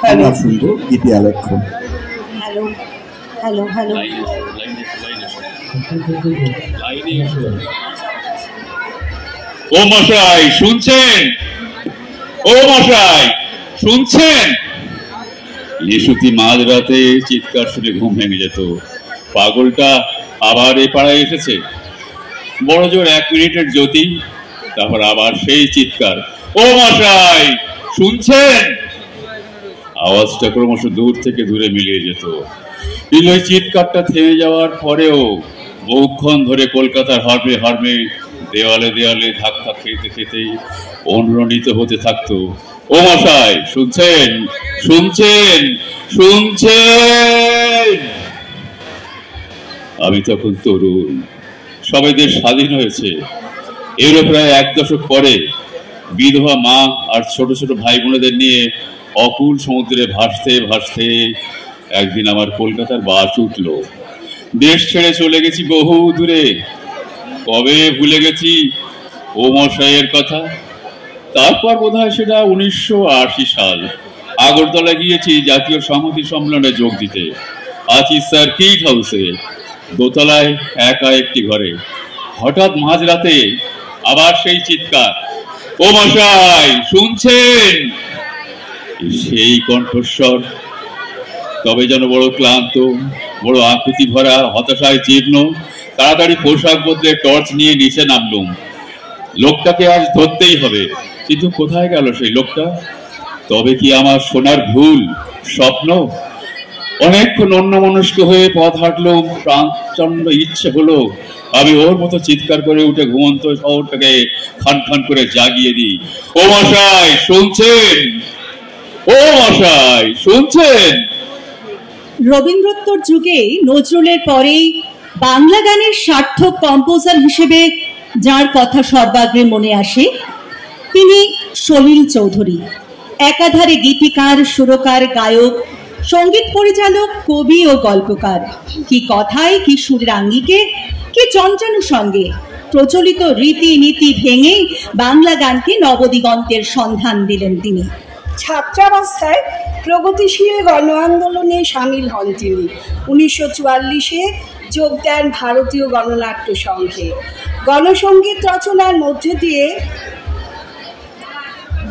আমরা শুনবো গীতি আলেখ্য। হ্যালো হ্যালো হ্যালো, ও মশাই শুনছেন? ও মশাই শুনছেন? লিশুতি মাঝরাতে চিৎকার শুনে ঘুম ভেঙে যেত। পাগলটা আবার এ পাড়ায় এসেছে। বড় জোর 1 মিনিটের জ্যোতি, তারপর আবার সেই চিৎকার, ও মশাই শুনছেন? আওয়াজটা ক্রমশ দূর থেকে দূরে মিলিয়ে যেত। কিন্তু ওই চিৎকারটা থেমে যাওয়ার পরেও বহুক্ষণ ধরে কলকাতার হর্মে হর্মে দেওয়ালে দেওয়ালে ধাক্কা খেতে খেতে অনুরণিত হতে থাকতো, ও মশাই শুনছেন? শুনছেন? শুনছেন? আমি তখন তরুণ, সবে দেশ স্বাধীন হয়েছে। এরও প্রায় 1 দশক পরে বিধবা মা আর ছোট ছোট ভাই বোনেদের নিয়ে অকুল সমুদ্রে ভাসতে ভাসতে একদিন আমার কলকাতার বাস উঠল। দেশ ছেড়ে চলে গেছি বহু দূরে। কবে ভুলে গেছি ও মশাইয়ের কথা। তারপর বোধহয় সেটা 1980 সাল। আগরতলা গিয়েছি জাতীয় সংহতি সম্মেলনে যোগ দিতে। আছি সার্কিট হাউসে, দোতলায় একা একটি ঘরে। হঠাৎ মাঝরাতে আবার সেই চিৎকার, ও মশাই শুনছেন? সেই কণ্ঠস্বর তবে যেন বড় ক্লান্ত, বড় আকুতি ভরা, হতাশায় জীর্ণ। তাড়াতাড়ি পোশাক বদলে টর্চ নিয়ে নিচে নামলুম। লোকটাকে আজ ধরতেই হবে, কিন্তু কোথায় গেল সেই লোকটা? তবে কি আমার শোনার ভুল, স্বপ্ন? অনেকক্ষণ অন্যমনস্ক হয়ে পথ হাঁটলুম। প্রাণচন্ড ইচ্ছে হলো আমি ওর মতো চিৎকার করে উঠে ঘুমন্ত শহরটাকে খান খান করে জাগিয়ে দিই। ও মশাই শুনছেন? ও মশাই শুনছেন? রবীন্দ্রোত্তর যুগে নজরুলের পরেই বাংলা গানের সার্থক কম্পোজার হিসেবে যার কথা সর্বাগ্রে মনে আসে তিনি সলিল চৌধুরী। একাধারে গীতিকার, সুরকার, গায়ক, সঙ্গীত পরিচালক, কবি ও গল্পকার। কি কথায়, কি সুরের আঙ্গিকে, কি চঞ্চল সঙ্গে প্রচলিত রীতিনীতি ভেঙে বাংলা গানকে নবদিগন্তের সন্ধান দিলেন তিনি। ছাত্রাবস্থায় প্রগতিশীল গণ আন্দোলনে সামিল হন তিনি। 1944-এ যোগ দেন ভারতীয় গণনাট্য সংঘে। গণসঙ্গীত রচনার মধ্যে দিয়ে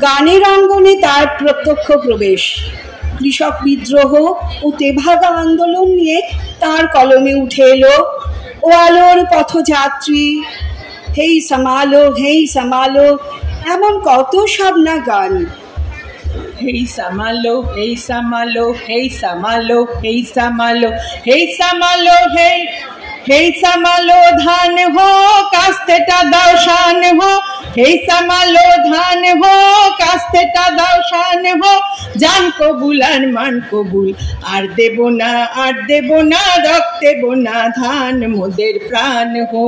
গানের অঙ্গনে তার প্রত্যক্ষ প্রবেশ। কৃষক বিদ্রোহ ও তেভাগা আন্দোলন নিয়ে তার কলমে উঠে এলো ও আলোর পথযাত্রী, হেই সামালো, হেই সামালো, এমন কত সব না গান। হেই সামালো, হেই সামালো, হেই সামালো, হেই সামালো, হেই সামালো, হেই হেই সামালো ধান হো, কাস্তেটা দাও শান হো। হেই সামালো ধান হো, কাস্তেটা দাও শান হো। জান কবুল আর মান কবুল, আর দেব না, আর দেব না, রক্ত দেব না, ধান মোদের প্রাণ হো।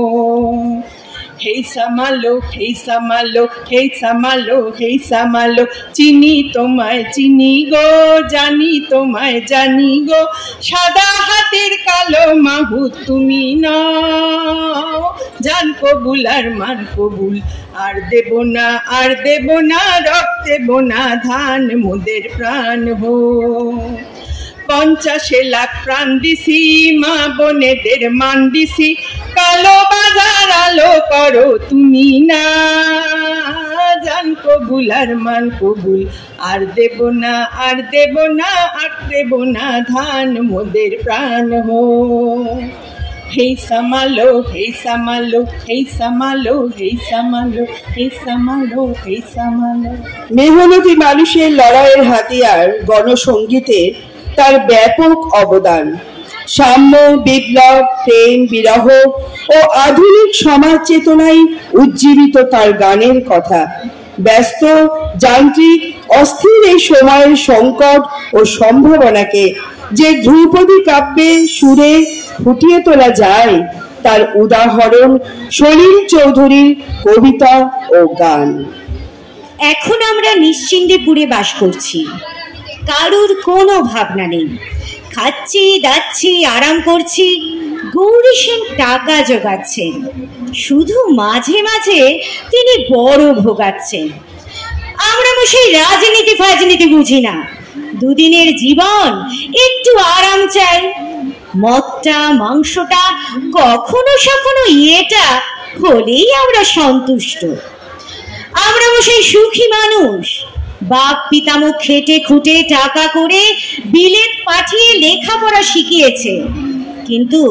হেই সামালো, হেই সামালো, হেই সামালো, হেই সামালো, চিনি তোমায় চিনি গো, জানি তোমায় জানি গো, সাদা হাতের কালো মাহুত তুমি নও। জান কবুল আর মান কবুল, আর দেব না, আর দেব না, রক্ত দেব না, ধান মোদের প্রাণ হো। 50 লাখ প্রাণ দিছি, মা বোনেদের মান দিছি, কালো বাজার আলো করো তুমি না। জান কবুল আর মান কবুল, আর দেব না, আর দেব না, আর দেব না, ধান মোদের প্রাণ হো। হেই সামালো, হেই সামালো, হেই সামালো, হেই সামালো, হেই সামালো, হেই সামালো। মেহনতি মানুষের লড়াইয়ের হাতিয়ার গণসঙ্গীতে তার ব্যাপক অবদান। সাম্য, বিপ্লব, প্রেম, বিরহ ও আধুনিক সমাজ চেতনায় উজ্জীবিত তার গানের কথা। ব্যস্ত, যান্ত্রিক, অস্থির এই সময়ের সংকট ও সম্ভাবনাকে যে ধ্রুপদী কাব্যে সুরে ফুটিয়ে তোলা যায়, তার উদাহরণ সলিল চৌধুরীর কবিতা ও গান। এখন আমরা নিশ্চিন্তেপুরে বাস করছি, কারুর কোনো ভাবনা নেই। খাচ্ছি, দাচ্ছি, আরাম করছি। গৌরী সেন টাকা জোগাচ্ছেন, শুধু মাঝে মাঝে তিনি বড় ভোগাচ্ছেন। আমরা সেই রাজনীতি ফাজনীতি বুঝি না, দুদিনের জীবন, একটু আরাম চাই। মদটা মাংসটা কখনো সখনো এটা হলেই আমরা সন্তুষ্ট। আমরা সেই সুখী মানুষ, বাপ পিতামহ খেটে খুঁটে টাকা করে বিলেত পাঠিয়ে লেখাপড়া শিখিয়েছে, কিন্তু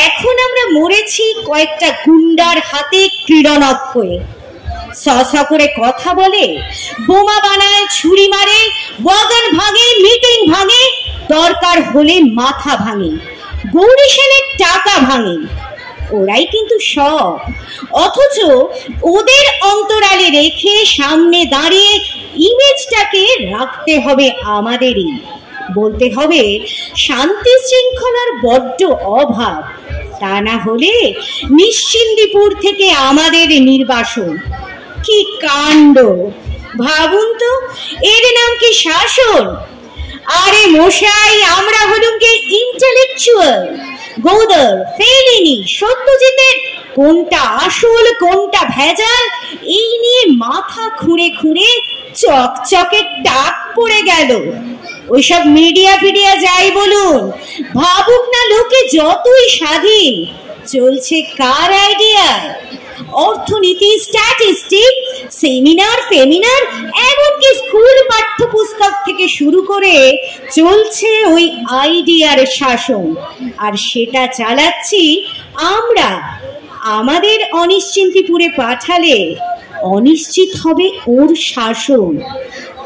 এখন আমরা মরেছি কয়েকটা গুন্ডার হাতে ক্রীড়নক হয়ে। স করে কথা বলে, বোমা বানায়, ছুরি মারে, ওয়াগন ভাঙে, মিটিং ভাঙে, দরকার হলে মাথা ভাঙে, গৌরী সেনের টাকা ভাঙে। ওরাই কিন্তু সব, অথচ ওদের অন্তরালে রেখে সামনে দাঁড়িয়ে ইমেজটাকে রাখতে হবে আমাদেরই। বলতে হবে শান্তি শৃঙ্খলার বড্ড অভাব, তা না হলে নিশ্চিন্দিপুর থেকে আমাদের নির্বাসন। কি কাণ্ড ভাবুন তো, এর নাম কি শাসন? আরে মশাই, আমরা হলুম কে ইন্টেলেকচুয়াল। গৌদর, ফেলিনি, সত্যজিতের কোনটা আসল কোনটা ভেজাল এই নিয়ে মাথা খুঁড়ে খুঁড়ে চকচকে টাক পড়ে গেল। ওইসব মিডিয়া ফিডিয়া যাই বলুন, ভাবুক না লোকে যতই স্বাধীন, চলছে কার আইডিয়ায়? অর্থনীতি, স্ট্যাটিস্টিক, সেমিনার ফেমিনার, এমনকি স্কুল পাঠ্যপুস্তক থেকে শুরু করে চলছে ওই আইডিয়ার শাসন। আর সেটা চালাচ্ছি আমরা। আমাদের অনিশ্চিন্তিপুরে পাঠালে অনিশ্চিত হবে ওর শাসন।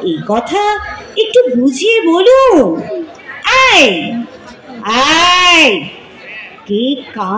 এই কথা একটু বুঝিয়ে বলুন। আয় আয়, কে